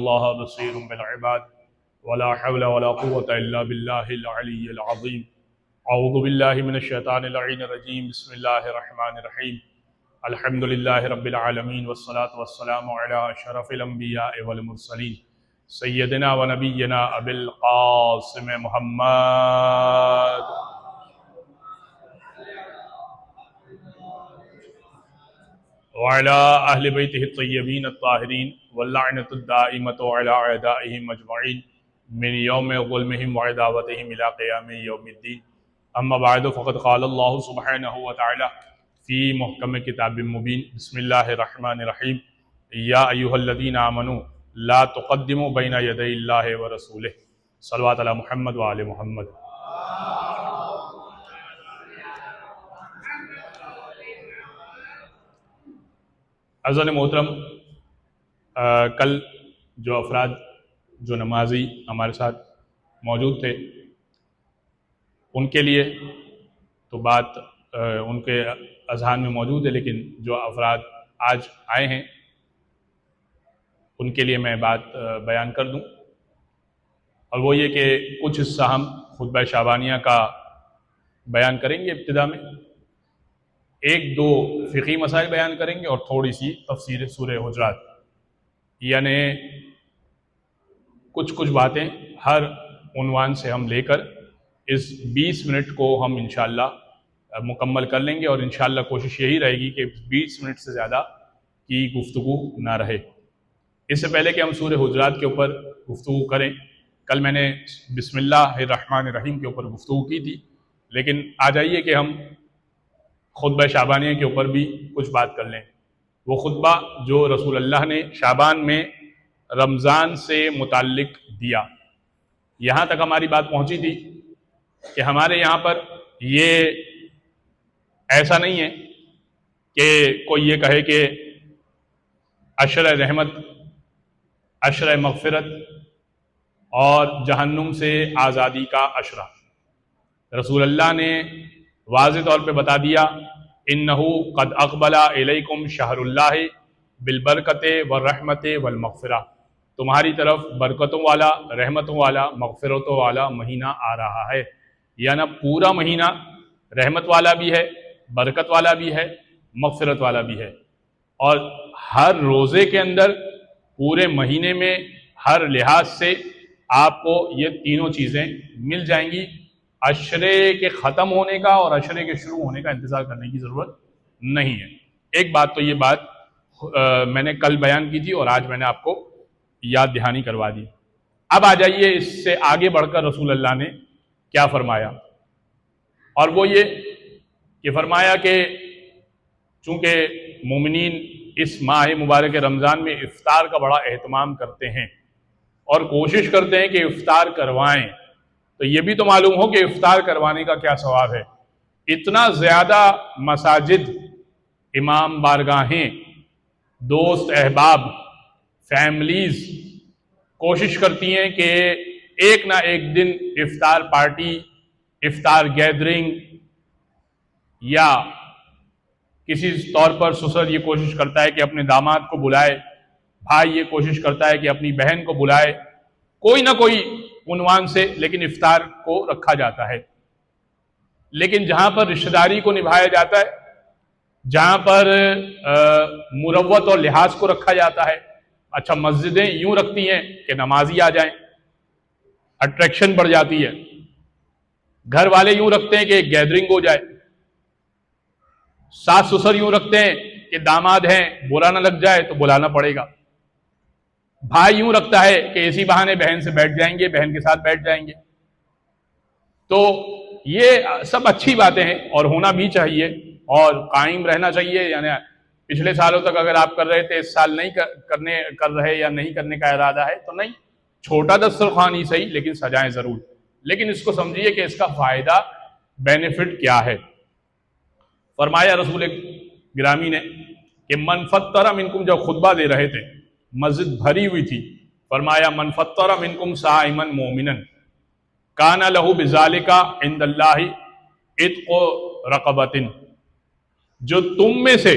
اللہ بصیر بالعباد ولا حول ولا قوة الا باللہ العلی العظیم اعوذ باللہ من الشیطان اللعین الرجیم بسم اللہ الرحمن الرحیم الحمد للہ رب العالمین والصلاة والسلام علی اشرف الانبیاء والمرسلین سیدنا و نبینا ابی القاسم محمد وعلى أهل بيته الطيبين الطاهرين واللعنة الدائمة على أعدائهم أجمعين من يوم ظلمهم وعداوتهم إلى قيام يوم الدين أما بعد فقد قال الله سبحانه وتعالى في محكم كتاب مبين بسم الله الرحمن الرحيم يا أيها الذين آمنوا لا تقدموا بين يدي الله ورسوله صلوات على محمد وآل محمد. عزیزان محترم، کل جو افراد جو نمازی ہمارے ساتھ موجود تھے ان کے لیے تو بات ان کے اذہان میں موجود ہے، لیکن جو افراد آج آئے ہیں ان کے لیے میں بات بیان کر دوں، اور وہ یہ کہ کچھ حصہ ہم خطبہ شعبانیہ کا بیان کریں گے. ابتدا میں ایک دو فقہی مسائل بیان کریں گے اور تھوڑی سی تفسیر سورہ حجرات، یعنی کچھ باتیں ہر عنوان سے ہم لے کر اس 20 منٹ کو ہم انشاءاللہ مکمل کر لیں گے، اور انشاءاللہ کوشش یہی رہے گی کہ 20 منٹ سے زیادہ کی گفتگو نہ رہے. اس سے پہلے کہ ہم سورہ حجرات کے اوپر گفتگو کریں، کل میں نے بسم اللہ الرحمن الرحیم کے اوپر گفتگو کی تھی، لیکن آ جائیے کہ ہم خطبہ شعبانیہ کے اوپر بھی کچھ بات کر لیں. وہ خطبہ جو رسول اللہ نے شعبان میں رمضان سے متعلق دیا، یہاں تک ہماری بات پہنچی تھی کہ ہمارے یہاں پر یہ ایسا نہیں ہے کہ کوئی یہ کہے کہ عشر رحمت، عشر مغفرت اور جہنم سے آزادی کا عشرہ. رسول اللہ نے واضح طور پہ بتا دیا انہو قد اقبل الیکم شہر اللہ بالبرکت والرحمت والمغفرہ، تمہاری طرف برکتوں والا، رحمتوں والا، مغفرتوں والا مہینہ آ رہا ہے. یعنی پورا مہینہ رحمت والا بھی ہے، برکت والا بھی ہے، مغفرت والا بھی ہے، اور ہر روزے کے اندر پورے مہینے میں ہر لحاظ سے آپ کو یہ تینوں چیزیں مل جائیں گی. عشرے کے ختم ہونے کا اور عشرے کے شروع ہونے کا انتظار کرنے کی ضرورت نہیں ہے. ایک بات تو یہ بات میں نے کل بیان کی تھی اور آج میں نے آپ کو یاد دہانی کروا دی. اب آ جائیے اس سے آگے بڑھ کر رسول اللہ نے کیا فرمایا، اور وہ یہ کہ فرمایا کہ چونکہ مومنین اس ماہ مبارک رمضان میں افطار کا بڑا اہتمام کرتے ہیں اور کوشش کرتے ہیں کہ افطار کروائیں، تو یہ بھی تو معلوم ہو کہ افطار کروانے کا کیا ثواب ہے. اتنا زیادہ مساجد، امام بارگاہیں، دوست احباب، فیملیز کوشش کرتی ہیں کہ ایک نہ ایک دن افطار پارٹی، افطار گیدرنگ، یا کسی طور پر سسر یہ کوشش کرتا ہے کہ اپنے داماد کو بلائے، بھائی یہ کوشش کرتا ہے کہ اپنی بہن کو بلائے، کوئی نہ کوئی عنوان سے لیکن افطار کو رکھا جاتا ہے. لیکن جہاں پر رشتہ داری کو نبھایا جاتا ہے، جہاں پر مروت اور لحاظ کو رکھا جاتا ہے، اچھا مسجدیں یوں رکھتی ہیں کہ نمازی آ جائیں، اٹریکشن بڑھ جاتی ہے. گھر والے یوں رکھتے ہیں کہ گیدرنگ ہو جائے، ساس سسر یوں رکھتے ہیں کہ داماد ہیں برا نہ لگ جائے تو بلانا پڑے گا، بھائی یوں رکھتا ہے کہ اسی بہانے بہن سے بیٹھ جائیں گے، بہن کے ساتھ بیٹھ جائیں گے. تو یہ سب اچھی باتیں ہیں اور ہونا بھی چاہیے اور قائم رہنا چاہیے. یعنی پچھلے سالوں تک اگر آپ کر رہے تھے، اس سال نہیں کر رہے یا نہیں کرنے کا ارادہ ہے تو نہیں، چھوٹا دسترخوان ہی صحیح لیکن سجائیں ضرور. لیکن اس کو سمجھیے کہ اس کا فائدہ، بینیفٹ کیا ہے. فرمایا رسول گرامی نے کہ من فطر منکم، جب خطبہ دے رہے تھے مسجد بھری ہوئی تھی، فرمایا من فطر منکم صائما مومنا کان لہ بذالک عند اللہ عتق رقبۃ، جو تم میں سے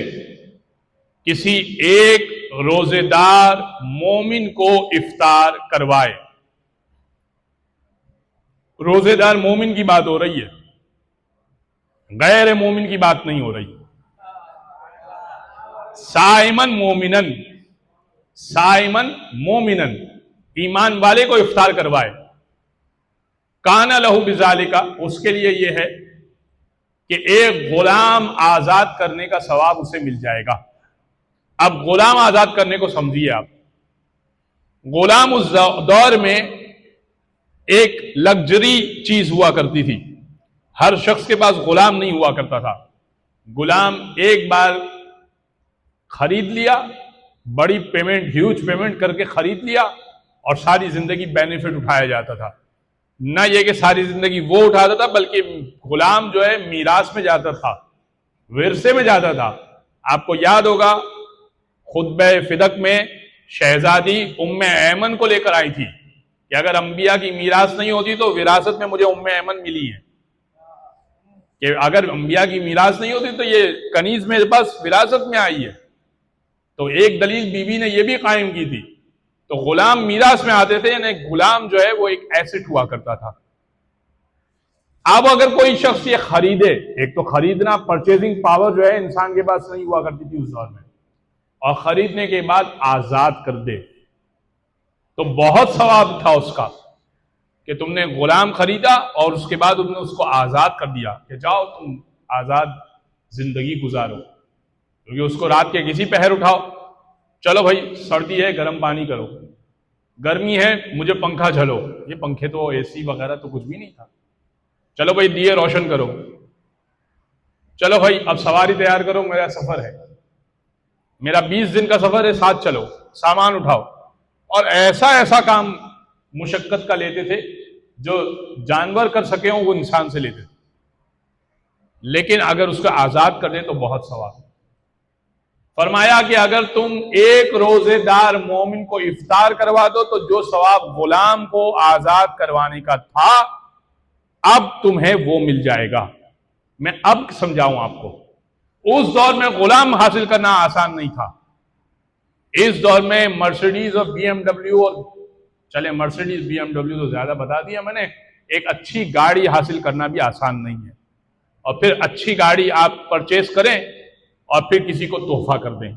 کسی ایک روزے دار مومن کو افطار کروائے. روزے دار مومن کی بات ہو رہی ہے, غیر مومن کی بات نہیں ہو رہی. صائمن مومنن, صائمن مومنن, ایمان والے کو افطار کروائے. کانا لہو بذالک, اس کے لیے یہ ہے کہ ایک غلام آزاد کرنے کا ثواب اسے مل جائے گا. اب غلام آزاد کرنے کو سمجھیے آپ. غلام اس دور میں ایک لگژری چیز ہوا کرتی تھی. ہر شخص کے پاس غلام نہیں ہوا کرتا تھا. غلام ایک بار خرید لیا, بڑی پیمنٹ, ہیوج پیمنٹ کر کے خرید لیا, اور ساری زندگی بینیفٹ اٹھایا جاتا تھا. نہ یہ کہ ساری زندگی وہ اٹھاتا تھا, بلکہ غلام جو ہے میراث میں جاتا تھا, ورثے میں جاتا تھا. آپ کو یاد ہوگا خطبہ فدق میں شہزادی ام ایمن کو لے کر آئی تھی کہ اگر انبیاء کی میراث نہیں ہوتی تو وراثت میں مجھے ام ایمن ملی ہے, کہ اگر انبیاء کی میراث نہیں ہوتی تو یہ کنیز میں بس وراثت میں آئی ہے. تو ایک دلیل بی بی نے یہ بھی قائم کی تھی. تو غلام میراث میں آتے تھے, یعنی غلام جو ہے وہ ایک ایسٹ ہوا کرتا تھا. اب اگر کوئی شخص یہ خریدے, ایک تو خریدنا, پرچیزنگ پاور جو ہے انسان کے پاس نہیں ہوا کرتی تھی اس دور میں, اور خریدنے کے بعد آزاد کر دے تو بہت ثواب تھا اس کا, کہ تم نے غلام خریدا اور اس کے بعد تم نے اس کو آزاد کر دیا کہ جاؤ تم آزاد زندگی گزارو. کیونکہ اس کو رات کے کسی پہر اٹھاؤ, چلو بھائی سردی ہے گرم پانی کرو, گرمی ہے مجھے پنکھا جھلو, یہ پنکھے تو اے سی وغیرہ تو کچھ بھی نہیں تھا. چلو بھائی دیے روشن کرو, چلو بھائی اب سواری تیار کرو, میرا سفر ہے, میرا 20 دن کا سفر ہے, ساتھ چلو, سامان اٹھاؤ. اور ایسا ایسا کام مشقت کا لیتے تھے جو جانور کر سکے ہوں وہ انسان سے لیتے تھے. لیکن اگر اس کو آزاد کر دیں تو بہت ثواب. فرمایا کہ اگر تم ایک روزے دار مومن کو افطار کروا دو تو جو ثواب غلام کو آزاد کروانے کا تھا اب تمہیں وہ مل جائے گا. میں اب سمجھاؤں آپ کو, اس دور میں غلام حاصل کرنا آسان نہیں تھا. اس دور میں مرسیڈیز اور بی ایم ڈبلیو, اور چلے مرسیڈیز بی ایم ڈبلیو تو زیادہ بتا دیا میں نے, ایک اچھی گاڑی حاصل کرنا بھی آسان نہیں ہے. اور پھر اچھی گاڑی آپ پرچیز کریں اور پھر کسی کو تحفہ کر دیں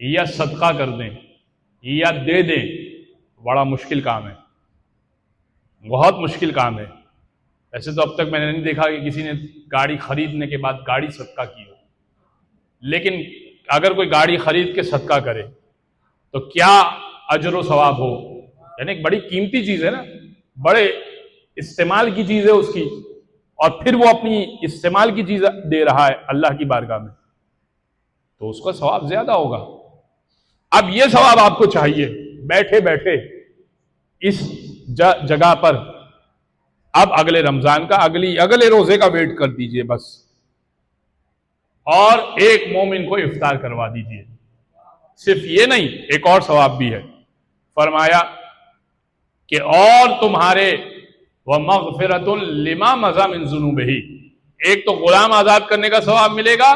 یا صدقہ کر دیں یا دے دیں, بڑا مشکل کام ہے, بہت مشکل کام ہے. ایسے تو اب تک میں نے نہیں دیکھا کہ کسی نے گاڑی خریدنے کے بعد گاڑی صدقہ کی ہو. لیکن اگر کوئی گاڑی خرید کے صدقہ کرے تو کیا اجر و ثواب ہو. یعنی ایک بڑی قیمتی چیز ہے نا, بڑے استعمال کی چیز ہے اس کی, اور پھر وہ اپنی استعمال کی چیز دے رہا ہے اللہ کی بارگاہ میں, تو اس کا ثواب زیادہ ہوگا. اب یہ ثواب آپ کو چاہیے بیٹھے بیٹھے اس جگہ پر. اب اگلے رمضان کا اگلے روزے کا ویٹ کر دیجئے بس, اور ایک مومن کو افطار کروا دیجئے. صرف یہ نہیں, ایک اور ثواب بھی ہے. فرمایا کہ اور تمہارے وَمَغْفِرَةٌ لِمَا مَضَىٰ مِن ذُنُوبِهِ, ایک تو غلام آزاد کرنے کا ثواب ملے گا,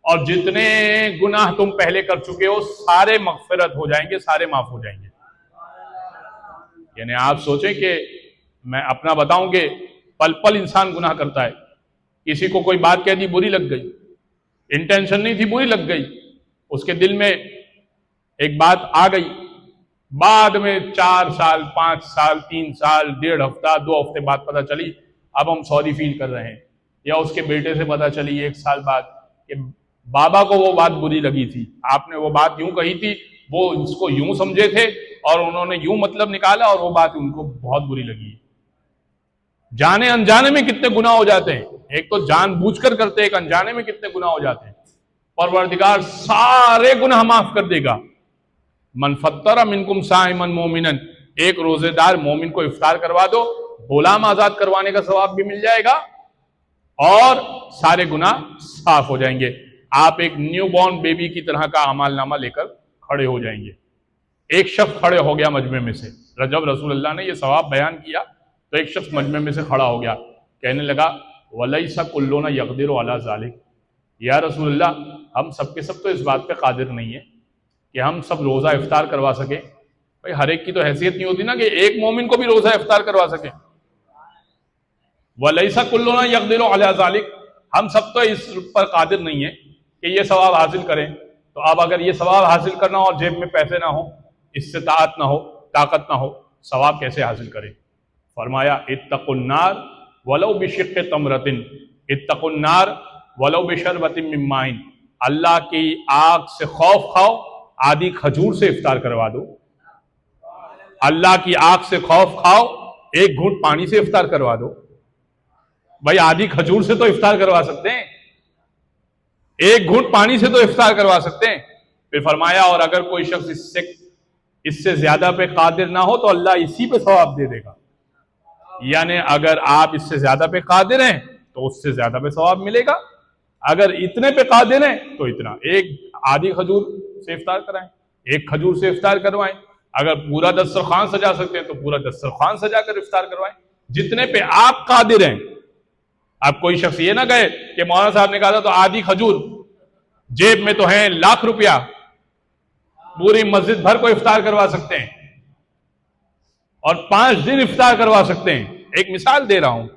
اور جتنے گناہ تم پہلے کر چکے ہو سارے مغفرت ہو جائیں گے, سارے معاف ہو جائیں گے. یعنی آپ سوچیں کہ میں اپنا بتاؤں کہ پل پل انسان گناہ کرتا ہے. کسی کو کوئی بات کہہ دی, بری لگ گئی, انٹینشن نہیں تھی, بری لگ گئی, اس کے دل میں ایک بات آ گئی, بعد میں 4 سال 5 سال 3 سال 1.5 ہفتہ 2 ہفتے بعد پتہ چلی اب ہم سوری فیل کر رہے ہیں, یا اس کے بیٹے سے پتہ چلی 1 سال بعد کہ بابا کو وہ بات بری لگی تھی, آپ نے وہ بات یوں کہی تھی, وہ اس کو یوں سمجھے تھے اور انہوں نے یوں مطلب نکالا اور وہ بات ان کو بہت بری لگی. جانے انجانے میں کتنے گناہ ہو جاتے ہیں, ایک تو جان بوجھ کر کرتے, ایک انجانے میں کتنے گناہ ہو جاتے ہیں. پروردگار سارے گناہ معاف کر دے گا. من فطر منکم صائما مومنا, ایک روزے دار مومن کو افطار کروا دو, غلام آزاد کروانے کا ثواب بھی مل جائے گا اور سارے گناہ صاف ہو جائیں گے. آپ ایک نیو بورن بیبی کی طرح کا اعمال نامہ لے کر کھڑے ہو جائیں گے. ایک شخص کھڑے ہو گیا مجمع میں سے, جب رسول اللہ نے یہ ثواب بیان کیا تو ایک شخص مجمع میں سے کھڑا ہو گیا, کہنے لگا وَلَيْسَ كُلُّنَا يَقْدِرُ عَلَىٰ ذَلِكَ, یا رسول اللہ ہم سب کے سب تو اس بات پہ قادر نہیں ہیں. کہ ہم سب روزہ افطار کروا سکیں. بھائی ہر ایک کی تو حیثیت نہیں ہوتی نا کہ ایک مومن کو بھی روزہ افطار کروا سکیں. وَلَيْسَ كُلُّنَا يَقْدِرُ عَلَى ذَلِكَ، ہم سب تو اس پر قادر نہیں ہیں کہ یہ ثواب حاصل کریں. تو اب اگر یہ ثواب حاصل کرنا ہو اور جیب میں پیسے نہ ہو، استطاعت نہ ہو، طاقت نہ ہو، ثواب کیسے حاصل کریں؟ فرمایا اتقوا النار ولو بشق تمرۃ، اتقوا النار ولو بشربۃ من ماء، اللہ کی آگ سے خوف کھاؤ، آدھی کھجور سے افطار کروا دو. اللہ کی آگ سے خوف کھاؤ، ایک گھونٹ پانی سے افطار کروا دو. بھائی آدھی کھجور سے تو افطار کروا سکتے ہیں، ایک گھونٹ پانی سے تو افطار کروا سکتے ہیں. پھر فرمایا اور اگر کوئی شخص اس سے زیادہ پہ قادر نہ ہو تو اللہ اسی پہ ثواب دے دے گا. یعنی اگر آپ اس سے زیادہ پہ قادر ہیں تو اس سے زیادہ پہ ثواب ملے گا، اگر اتنے پہ قادر ہیں تو اتنا. ایک آدھی کھجور سے افطار کرائیں، ایک کھجور سے افطار کروائیں. اگر پورا دسترخوان سجا سکتے ہیں تو پورا دسترخوان سجا کر افطار کروائیں، جتنے پہ آپ قادر ہیں. اب کوئی شخص یہ نہ کہے کہ مولانا صاحب نے کہا تھا تو آدھی کھجور، جیب میں تو ہیں لاکھ روپیہ، پوری مسجد بھر کو افطار کروا سکتے ہیں اور 5 دن افطار کروا سکتے ہیں. ایک مثال دے رہا ہوں،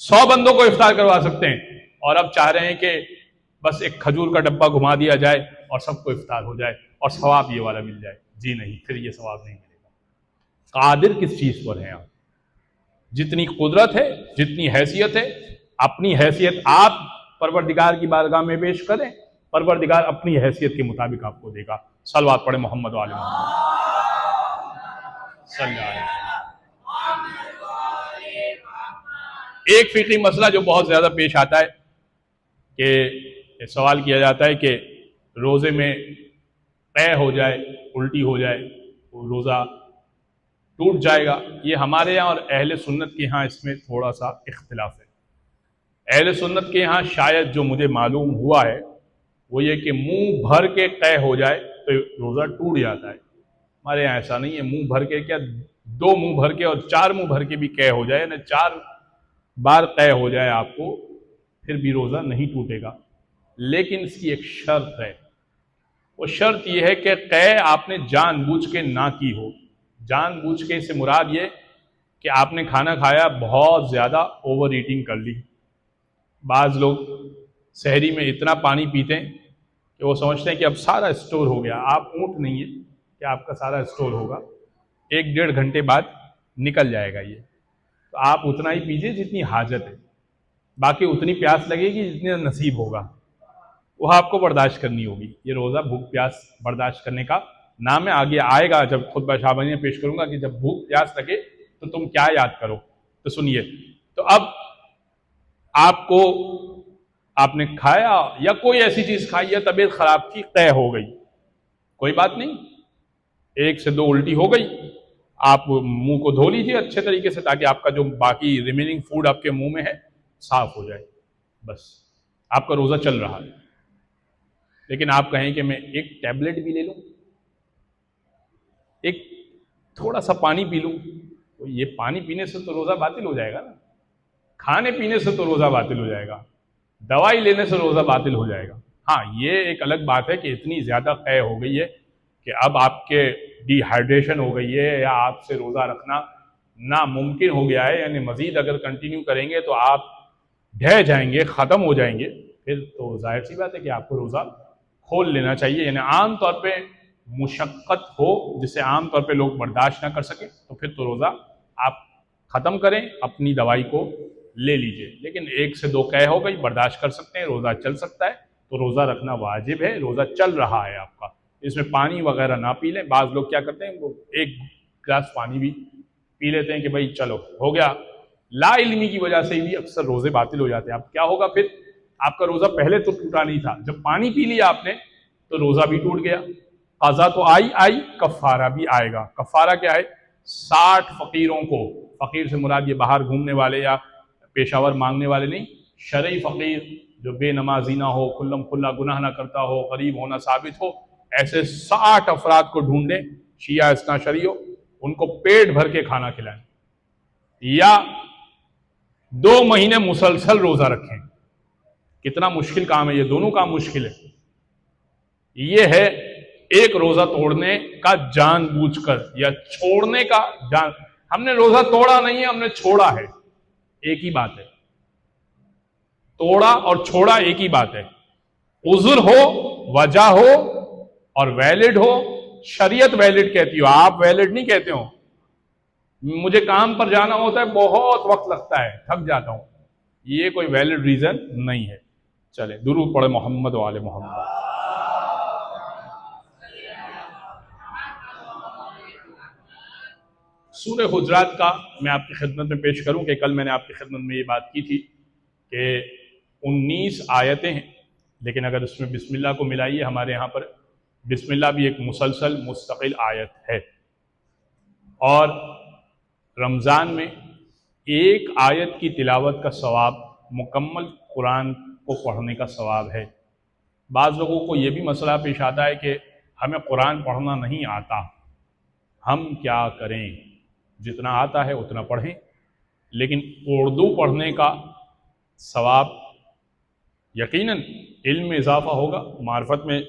100 بندوں کو افطار کروا سکتے ہیں، اور اب چاہ رہے ہیں کہ بس ایک کھجور کا ڈبہ گھما دیا جائے اور سب کو افطار ہو جائے اور ثواب یہ والا مل جائے. جی نہیں، پھر یہ ثواب نہیں ملے گا. قادر کس چیز پر ہیں آپ؟ جتنی قدرت ہے، جتنی حیثیت ہے، اپنی حیثیت آپ پروردگار کی بارگاہ میں پیش کریں، پروردگار اپنی حیثیت کے مطابق آپ کو دے گا. صلوات پڑھیں محمد و آل محمد صلی اللہ علیہ وسلم. ایک فقہی مسئلہ جو بہت زیادہ پیش آتا ہے کہ سوال کیا جاتا ہے کہ روزے میں قے ہو جائے، الٹی ہو جائے، روزہ ٹوٹ جائے گا. یہ ہمارے یہاں اور اہل سنت کے یہاں اس میں تھوڑا سا اختلاف ہے. اہل سنت کے یہاں شاید جو مجھے معلوم ہوا ہے وہ یہ کہ منہ بھر کے قے ہو جائے تو روزہ ٹوٹ جاتا ہے. ہمارے یہاں ایسا نہیں ہے. منہ بھر کے کیا، 2 منہ بھر کے اور 4 منہ بھر کے بھی قے ہو جائے، یعنی 4 بار قے ہو جائے آپ کو، پھر بھی روزہ نہیں ٹوٹے گا. لیکن اس کی ایک شرط ہے. وہ شرط یہ ہے کہ قے آپ نے جان بوجھ کے نہ کی ہو. جان بوجھ کے سے مراد یہ کہ آپ نے کھانا کھایا، بہت زیادہ اوور ایٹنگ کر لی. بعض لوگ سحری میں اتنا پانی پیتے ہیں کہ وہ سمجھتے ہیں کہ اب سارا اسٹور ہو گیا. آپ اونٹ نہیں ہے کہ آپ کا سارا اسٹور ہوگا، 1-1.5 گھنٹے بعد نکل جائے گا. یہ تو آپ اتنا ہی پیجئے جتنی حاجت ہے، باقی اتنی پیاس لگے گی جتنا نصیب ہوگا وہ آپ کو برداشت کرنی ہوگی. یہ روزہ بھوک پیاس برداشت کرنے کا نام ہے. آگے آئے گا جب خطبہ شعبانی میں پیش کروں گا کہ جب بھوک پیاس لگے تو تم کیا یاد کرو. تو سنیے، تو اب آپ کو، آپ نے کھایا یا کوئی ایسی چیز کھائی یا طبیعت خراب تھی، قے ہو گئی، کوئی بات نہیں، 1 سے 2 الٹی ہو گئی، آپ منہ کو دھو لیجیے اچھے طریقے سے تاکہ آپ کا جو باقی ریمیننگ فوڈ آپ کے منہ میں ہے صاف ہو جائے. بس آپ کا روزہ چل رہا ہے. لیکن آپ کہیں کہ میں ایک ٹیبلٹ بھی لے لوں، ایک تھوڑا سا پانی پی لوں، تو یہ پانی پینے سے تو روزہ باطل ہو جائے گا نا. کھانے پینے سے تو روزہ باطل ہو جائے گا، دوائی لینے سے روزہ باطل ہو جائے گا. ہاں یہ ایک الگ بات ہے کہ اتنی زیادہ قے ہو گئی ہے کہ اب آپ کے ڈی ہائیڈریشن ہو گئی ہے یا آپ سے روزہ رکھنا ناممکن ہو گیا ہے، یعنی مزید اگر کنٹینیو کریں گے تو آپ ڈھہ جائیں گے، ختم ہو جائیں گے. پھر تو ظاہر سی بات ہے کہ آپ کو روزہ کھول لینا چاہیے. یعنی عام طور پہ مشقت ہو جسے عام طور پہ لوگ برداشت نہ کر سکیں تو پھر تو روزہ آپ ختم کریں، اپنی دوائی کو لے لیجئے. لیکن 1 سے 2 قے ہو گئی، برداشت کر سکتے ہیں، روزہ چل سکتا ہے تو روزہ رکھنا واجب ہے. روزہ چل رہا ہے آپ کا، اس میں پانی وغیرہ نہ پی لیں. بعض لوگ کیا کرتے ہیں، وہ 1 گلاس پانی بھی پی لیتے ہیں کہ بھائی چلو ہو گیا. لا علمی کی وجہ سے بھی اکثر روزے باطل ہو جاتے ہیں. اب کیا ہوگا پھر؟ آپ کا روزہ پہلے تو ٹوٹا نہیں تھا، جب پانی پی لیا آپ نے تو روزہ بھی ٹوٹ گیا. قضا تو آئی، کفارہ بھی آئے گا. کفارہ کیا ہے؟ 60 فقیروں کو، فقیر سے مراد یہ باہر گھومنے والے یا پیشاور مانگنے والے نہیں، شرعی فقیر جو بے نمازی نہ ہو، کھلم کھلا گناہ نہ کرتا ہو، غریب ہونا ثابت ہو، ایسے 60 افراد کو ڈھونڈیں، شیعہ اثنا شریعہ، ان کو پیٹ بھر کے کھانا کھلائیں یا 2 مہینے مسلسل روزہ رکھیں. کتنا مشکل کام ہے یہ، دونوں کام مشکل ہے. یہ ہے ایک روزہ توڑنے کا جان بوجھ کر یا چھوڑنے کا جان، ہم نے روزہ توڑا نہیں ہے، ہم نے چھوڑا ہے، ایک ہی بات ہے. توڑا اور چھوڑا ایک ہی بات ہے. عذر ہو، وجہ ہو اور ویلڈ ہو، شریعت ویلڈ کہتی ہو، آپ ویلڈ نہیں کہتے ہو. مجھے کام پر جانا ہوتا ہے، بہت وقت لگتا ہے، تھک جاتا ہوں، یہ کوئی ویلڈ ریزن نہیں ہے. چلے درود پڑھے محمد و آل محمد. سورہ حجرات کا میں آپ کی خدمت میں پیش کروں کہ کل میں نے آپ کی خدمت میں یہ بات کی تھی کہ 19 آیتیں ہیں، لیکن اگر اس میں بسم اللہ کو ملائیے، ہمارے یہاں پر بسم اللہ بھی ایک مسلسل مستقل آیت ہے. اور رمضان میں ایک آیت کی تلاوت کا ثواب مکمل قرآن کو پڑھنے کا ثواب ہے. بعض لوگوں کو یہ بھی مسئلہ پیش آتا ہے کہ ہمیں قرآن پڑھنا نہیں آتا، ہم کیا کریں؟ جتنا آتا ہے اتنا پڑھیں، لیکن اردو پڑھنے کا ثواب یقیناً علم میں اضافہ ہوگا، معرفت میں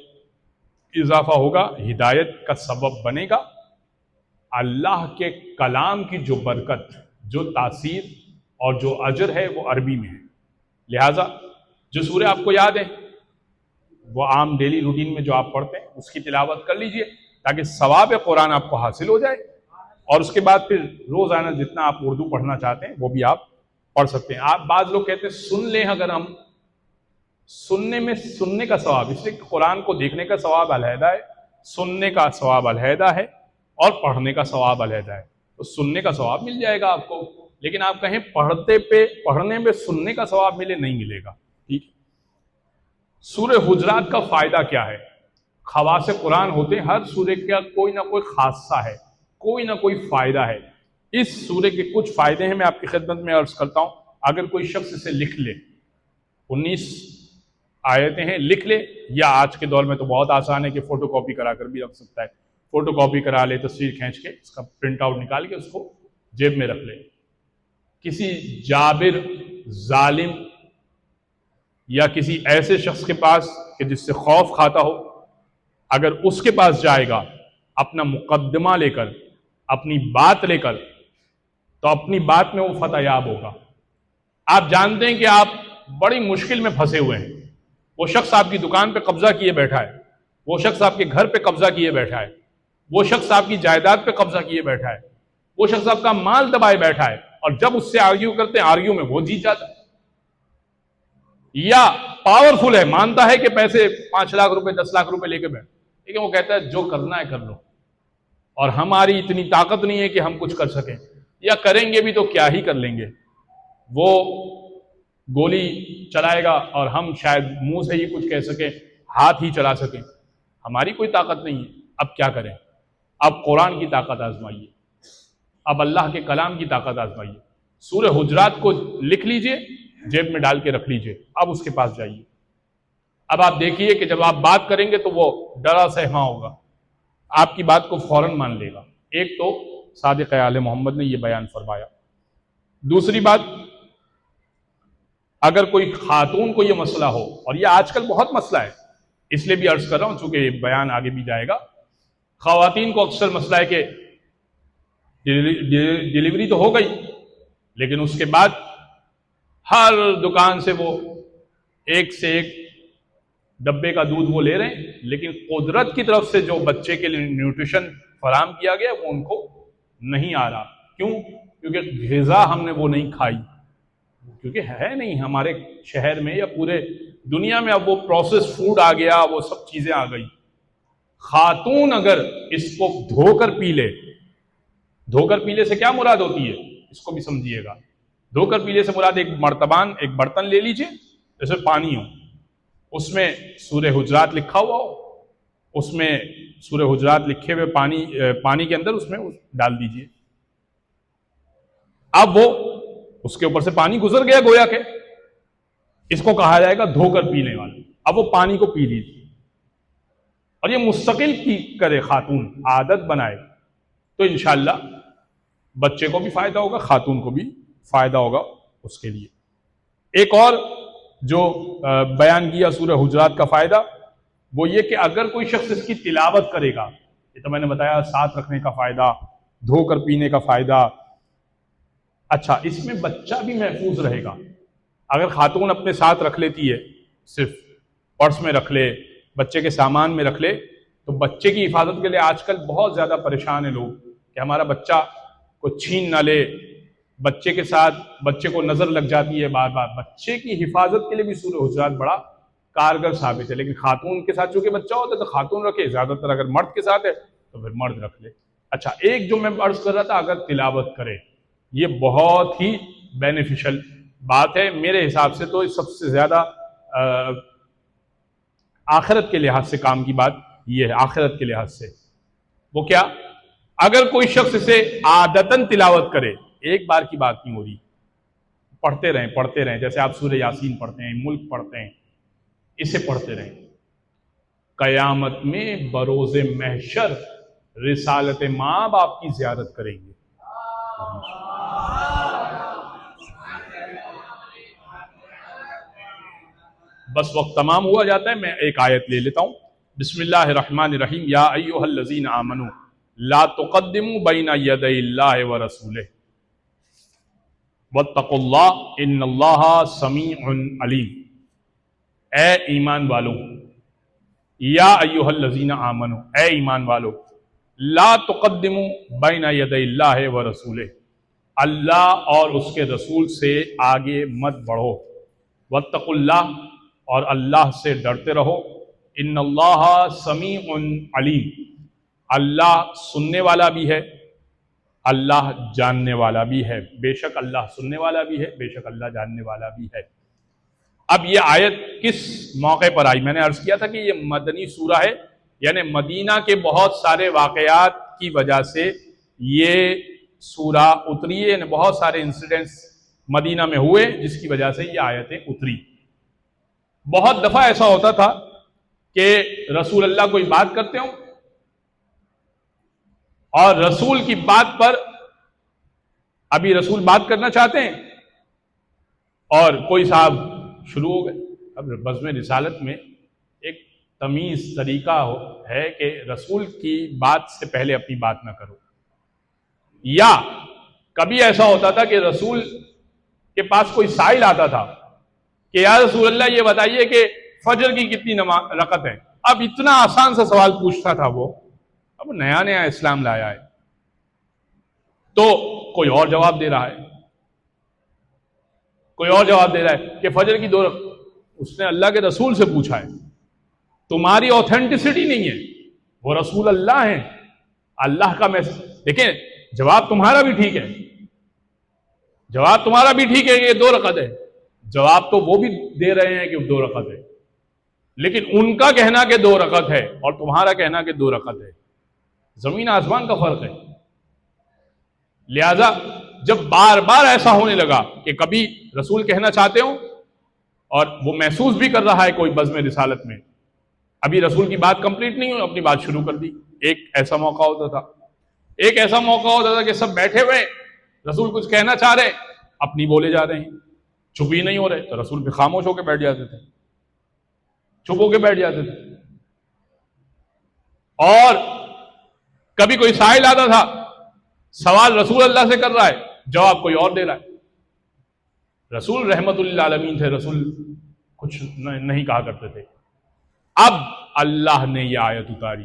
اضافہ ہوگا، ہدایت کا سبب بنے گا. اللہ کے کلام کی جو برکت، جو تاثیر اور جو اجر ہے وہ عربی میں ہے. لہٰذا جو سورہ آپ کو یاد ہے وہ عام ڈیلی روٹین میں جو آپ پڑھتے ہیں اس کی تلاوت کر لیجئے تاکہ ثواب قرآن آپ کو حاصل ہو جائے، اور اس کے بعد پھر روزانہ جتنا آپ اردو پڑھنا چاہتے ہیں وہ بھی آپ پڑھ سکتے ہیں. آپ بعض لوگ کہتے ہیں سن لیں، اگر ہم سننے میں سننے کا ثواب، اس لیے کہ قرآن کو دیکھنے کا ثواب علیحدہ ہے، سننے کا ثواب علیحدہ ہے اور پڑھنے کا ثواب علیحدہ ہے. تو سننے کا ثواب مل جائے گا آپ کو، لیکن آپ کہیں پڑھنے میں سننے کا ثواب ملے، نہیں ملے گا. ٹھیک. سورہ حجرات کا فائدہ کیا ہے؟ خواص قرآن ہوتے ہیں، ہر سورے کا کوئی نہ کوئی خاصہ ہے، کوئی نہ کوئی فائدہ ہے. اس سورے کے کچھ فائدے ہیں، میں آپ کی خدمت میں عرض کرتا ہوں. اگر کوئی شخص اسے لکھ لے، 19 آیتیں ہیں، لکھ لے، یا آج کے دور میں تو بہت آسان ہے کہ فوٹو کاپی کرا کر بھی رکھ سکتا ہے، فوٹو کاپی کرا لے، تصویر کھینچ کے اس کا پرنٹ آؤٹ نکال کے اس کو جیب میں رکھ لے. کسی جابر، ظالم یا کسی ایسے شخص کے پاس کہ جس سے خوف کھاتا ہو، اگر اس کے پاس جائے گا اپنا مقدمہ لے کر، اپنی بات لے کر، تو اپنی بات میں وہ فتح یاب ہوگا. آپ جانتے ہیں کہ آپ بڑی مشکل میں پھنسے ہوئے ہیں، وہ شخص آپ کی دکان پہ قبضہ کیے بیٹھا ہے، وہ شخص آپ کے گھر پہ قبضہ کیے بیٹھا ہے، وہ شخص آپ کی جائیداد پہ قبضہ کیے بیٹھا ہے، وہ شخص آپ کا مال دبائے بیٹھا ہے، اور جب اس سے آرگیو کرتے ہیں، آرگیو میں وہ جیت جاتا ہے. یا پاورفل ہے، مانتا ہے کہ پیسے 5 لاکھ روپے 10 لاکھ روپے لے کے بیٹھ، لیکن وہ کہتا ہے جو کرنا ہے کر لو، اور ہماری اتنی طاقت نہیں ہے کہ ہم کچھ کر سکیں، یا کریں گے بھی تو کیا ہی کر لیں گے. وہ گولی چلائے گا اور ہم شاید منہ سے ہی کچھ کہہ سکیں، ہاتھ ہی چلا سکیں، ہماری کوئی طاقت نہیں ہے. اب کیا کریں؟ اب قرآن کی طاقت آزمائیے، اب اللہ کے کلام کی طاقت آزمائیے. سورہ حجرات کو لکھ لیجئے، جیب میں ڈال کے رکھ لیجئے، اب اس کے پاس جائیے. اب آپ دیکھیے کہ جب آپ بات کریں گے تو وہ ڈرا سہما ہوگا، آپ کی بات کو فوراً مان لے گا. ایک تو صادق آل محمد نے یہ بیان فرمایا. دوسری بات، اگر کوئی خاتون کو یہ مسئلہ ہو، اور یہ آج کل بہت مسئلہ ہے، اس لیے بھی عرض کر رہا ہوں چونکہ یہ بیان آگے بھی جائے گا. خواتین کو اکثر مسئلہ ہے کہ ڈیلیوری تو ہو گئی، لیکن اس کے بعد ہر دکان سے وہ ایک سے ایک ڈبے کا دودھ وہ لے رہے ہیں، لیکن قدرت کی طرف سے جو بچے کے لیے نیوٹریشن فراہم کیا گیا وہ ان کو نہیں آ رہا. کیوں؟ کیونکہ غذا ہم نے وہ نہیں کھائی، کیونکہ ہے نہیں ہمارے شہر میں یا پورے دنیا میں. اب وہ پروسیس فوڈ آ گیا، وہ سب چیزیں آ گئی. خاتون اگر اس کو دھو کر پی لے، دھو کر پینے سے کیا مراد ہوتی ہے اس کو بھی سمجھیے گا. دھو کر پینے سے مراد ایک مرتبان، ایک برتن لے لیجئے جیسے پانی ہو، اس میں سورہ حجرات لکھا ہوا ہو، اس میں سورہ حجرات لکھے ہوئے پانی کے اندر اس میں ڈال دیجئے. اب وہ اس کے اوپر سے پانی گزر گیا گویا کہ، اس کو کہا جائے گا دھو کر پینے والا. اب وہ پانی کو پی لیجیے، اور یہ مستقل کی کرے، خاتون عادت بنائے تو انشاءاللہ بچے کو بھی فائدہ ہوگا، خاتون کو بھی فائدہ ہوگا اس کے لیے. ایک اور جو بیان کیا سورہ حجرات کا فائدہ وہ یہ کہ اگر کوئی شخص اس کی تلاوت کرے گا، یہ تو میں نے بتایا ساتھ رکھنے کا فائدہ، دھو کر پینے کا فائدہ، اچھا اس میں بچہ بھی محفوظ رہے گا۔ اگر خاتون اپنے ساتھ رکھ لیتی ہے، صرف پرس میں رکھ لے، بچے کے سامان میں رکھ لے، تو بچے کی حفاظت کے لیے آج کل بہت زیادہ پریشان ہیں لوگ کہ ہمارا بچہ کو چھین نہ لے، بچے کے ساتھ بچے کو نظر لگ جاتی ہے بار بار۔ بچے کی حفاظت کے لیے بھی سورہ حجرات بڑا کارگر ثابت ہے، لیکن خاتون کے ساتھ چونکہ بچہ ہوتا ہے تو خاتون رکھے، زیادہ تر اگر مرد کے ساتھ ہے تو پھر مرد رکھ لے۔ اچھا ایک جو میں عرض کر رہا تھا، اگر تلاوت کرے، یہ بہت ہی بینیفیشل بات ہے میرے حساب سے، تو سب سے زیادہ آخرت کے لحاظ سے کام کی بات یہ ہے، آخرت کے لحاظ سے وہ کیا؟ اگر کوئی شخص اسے عادتاً تلاوت کرے، ایک بار کی بات نہیں ہو رہی، پڑھتے رہیں، جیسے آپ سورہ یاسین پڑھتے ہیں، ملک پڑھتے ہیں، اسے پڑھتے رہیں، قیامت میں بروز محشر رسالت ماں باپ کی زیارت کریں گے۔ بس وقت تمام ہوا جاتا ہے، میں ایک آیت لے لیتا ہوں۔ بسم اللہ الرحمن الرحیم، یا ایھا الذین آمنوا لا تقدموا بین یدی اللہ ورسولہ واتقوا اللہ ان اللہ سمیع علیم۔ اے ایمان والو، یا ایھا الذین آمنوا، اے ایمان والو، لا تقدموا بین یدی اللہ ورسولہ، اللہ اور اس کے رسول سے آگے مت بڑھو، واتقوا اللہ، اور اللہ سے ڈرتے رہو، ان اللہ سمیع علیم، اللہ سننے والا بھی ہے، اللہ جاننے والا بھی ہے، بے شک اللہ سننے والا بھی ہے، بے شک اللہ جاننے والا بھی ہے۔ اب یہ آیت کس موقع پر آئی؟ میں نے عرض کیا تھا کہ یہ مدنی سورہ ہے، یعنی مدینہ کے بہت سارے واقعات کی وجہ سے یہ سورہ اتری ہے، یعنی بہت سارے انسیڈنٹس مدینہ میں ہوئے جس کی وجہ سے یہ آیتیں اتری۔ بہت دفعہ ایسا ہوتا تھا کہ رسول اللہ کوئی بات کرتے ہوں اور رسول کی بات پر، ابھی رسول بات کرنا چاہتے ہیں اور کوئی صاحب شروع ہو گئے۔ اب بزم رسالت میں ایک تمیز طریقہ ہے کہ رسول کی بات سے پہلے اپنی بات نہ کرو، یا کبھی ایسا ہوتا تھا کہ رسول کے پاس کوئی سائل آتا تھا کہ یا رسول اللہ یہ بتائیے کہ فجر کی کتنی رکعت ہے۔ اب اتنا آسان سا سوال پوچھتا تھا وہ، اب نیا نیا اسلام لایا ہے تو کوئی اور جواب دے رہا ہے، کوئی اور جواب دے رہا ہے کہ فجر کی 2 رکعت، اس نے اللہ کے رسول سے پوچھا ہے، تمہاری اوتھینٹسٹی نہیں ہے، وہ رسول اللہ ہیں، اللہ کا میسج۔ دیکھیں جواب تمہارا بھی ٹھیک ہے، جواب تمہارا بھی ٹھیک ہے کہ 2 رکعت ہے، جواب تو وہ بھی دے رہے ہیں کہ 2 رکعت ہے، لیکن ان کا کہنا کہ 2 رکعت ہے اور تمہارا کہنا کہ 2 رکعت ہے، زمین آسمان کا فرق ہے۔ لہذا جب بار بار ایسا ہونے لگا کہ کبھی رسول کہنا چاہتے ہوں اور وہ محسوس بھی کر رہا ہے کوئی بزم رسالت میں، ابھی رسول کی بات کمپلیٹ نہیں ہوئی، اپنی بات شروع کر دی۔ ایک ایسا موقع ہوتا تھا، ایک ایسا موقع ہوتا تھا کہ سب بیٹھے ہوئے، رسول کچھ کہنا چاہ رہے، اپنی بولے جا رہے ہیں، چپ ہی نہیں ہو رہے، تو رسول پہ خاموش ہو کے بیٹھ جاتے تھے، چپ ہو کے بیٹھ جاتے تھے۔ اور کبھی کوئی سائل آتا تھا، سوال رسول اللہ سے کر رہا ہے، جواب کوئی اور دے رہا ہے۔ رسول رحمت للعالمین تھے، رسول کچھ نہیں کہا کرتے تھے۔ اب اللہ نے یہ آیت اتاری،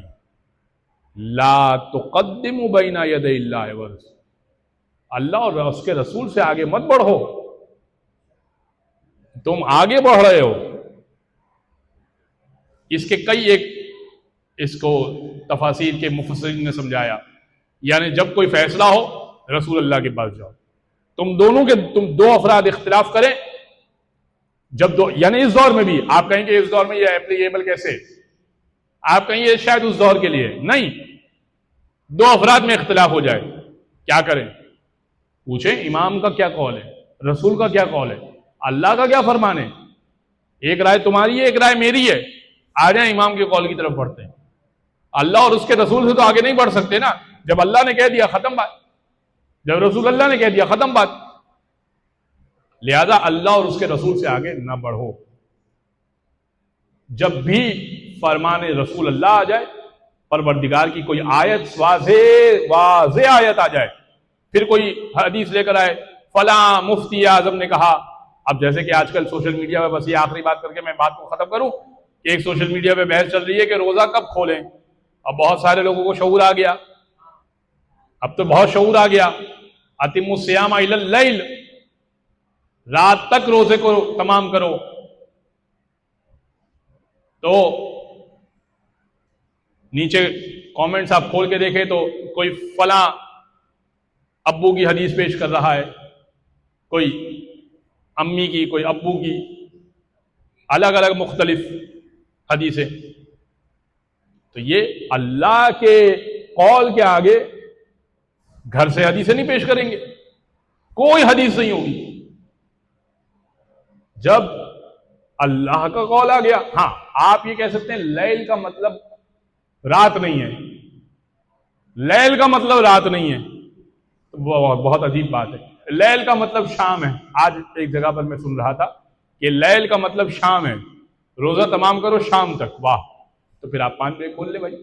لا تقدموا بین یدی اللہ ورسولہ، اللہ اور اس کے رسول سے آگے مت بڑھو، تم آگے بڑھ رہے ہو۔ اس کے کئی ایک اس کو تفاسیر کے مفسرین نے سمجھایا، یعنی جب کوئی فیصلہ ہو رسول اللہ کے پاس جاؤ، تم 2 افراد اختلاف کریں، جب یعنی اس دور میں بھی آپ کہیں کہ اس دور میں یہ ایپلیکیبل کیسے، آپ کہیں یہ شاید اس دور کے لیے نہیں، 2 افراد میں اختلاف ہو جائے کیا کریں؟ پوچھیں امام کا کیا قول ہے، رسول کا کیا قول ہے، اللہ کا کیا فرمان ہے، ایک رائے تمہاری ہے ایک رائے میری ہے، آ جائیں امام کے قول کی طرف بڑھتے ہیں۔ اللہ اور اس کے رسول سے تو آگے نہیں بڑھ سکتے نا، جب اللہ نے کہہ دیا ختم بات، جب رسول اللہ نے کہہ دیا ختم بات، لہذا اللہ اور اس کے رسول سے آگے نہ بڑھو۔ جب بھی فرمان رسول اللہ آ جائے، پروردگار کی کوئی آیت واضح آیت آ جائے، پھر کوئی حدیث لے کر آئے فلاں مفتی اعظم نے کہا. اب جیسے کہ آج کل سوشل میڈیا پہ، بس یہ آخری بات کر کے میں بات کو ختم کروں کہ ایک سوشل میڈیا پہ بحث چل رہی ہے کہ روزہ کب کھولیں. اب بہت سارے لوگوں کو شعور آ گیا، اب تو بہت شعور آ گیا. اتموا الصیام الی اللیل، رات تک روزے کو تمام کرو. تو نیچے کامنٹس آپ کھول کے دیکھیں تو کوئی فلاں ابو کی حدیث پیش کر رہا ہے، کوئی امی کی، کوئی ابو کی، الگ الگ مختلف حدیثیں. تو یہ اللہ کے قول کے آگے گھر سے حدیثیں نہیں پیش کریں گے، کوئی حدیث نہیں ہوگی. جب اللہ کا قول آ گیا، ہاں آپ یہ کہہ سکتے ہیں لیل کا مطلب رات نہیں ہے، لیل کا مطلب رات نہیں ہے، بہت عجیب بات ہے. لیل کا مطلب شام ہے. آج ایک جگہ پر میں سن رہا تھا کہ لیل کا مطلب شام ہے، روزہ تمام کرو شام تک. واہ، تو پھر آپ 5 بجے کھول لیں بھائی.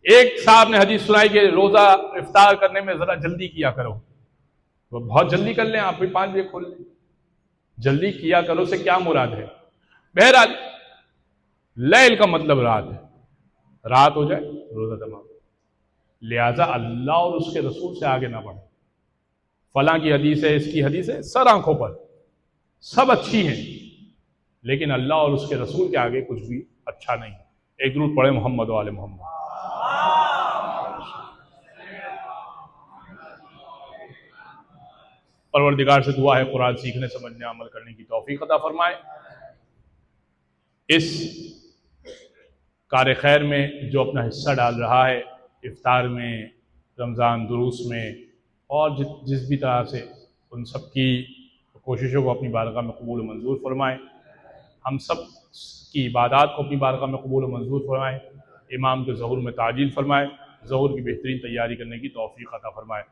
ایک صاحب نے حدیث سنائی کہ روزہ افطار کرنے میں ذرا جلدی کیا کرو. وہ بہت جلدی کر لیں آپ بھی 5 بجے کھول لیں. جلدی کیا کرو سے کیا مراد ہے؟ بہرحال لیل کا مطلب رات ہے، رات ہو جائے روزہ تمام. لہذا اللہ اور اس کے رسول سے آگے نہ بڑھے. فلاں کی حدیث ہے، اس کی حدیث ہے، سر آنکھوں پر سب اچھی ہیں، لیکن اللہ اور اس کے رسول کے آگے کچھ بھی اچھا نہیں. ایک درود پڑھے محمد و آل محمد. پروردگار سے دعا ہے قرآن سیکھنے، سمجھنے، عمل کرنے کی توفیق عطا فرمائے. اس کار خیر میں جو اپنا حصہ ڈال رہا ہے، افطار میں، رمضان دروس میں، اور جس بھی طرح سے، ان سب کی کوششوں کو اپنی بارگاہ میں قبول و منظور فرمائے. ہم سب کی عبادات کو اپنی بارگاہ میں قبول و منظور فرمائے. امام کے ظہور میں تعجیل فرمائے، ظہور کی بہترین تیاری کرنے کی توفیق عطا فرمائے.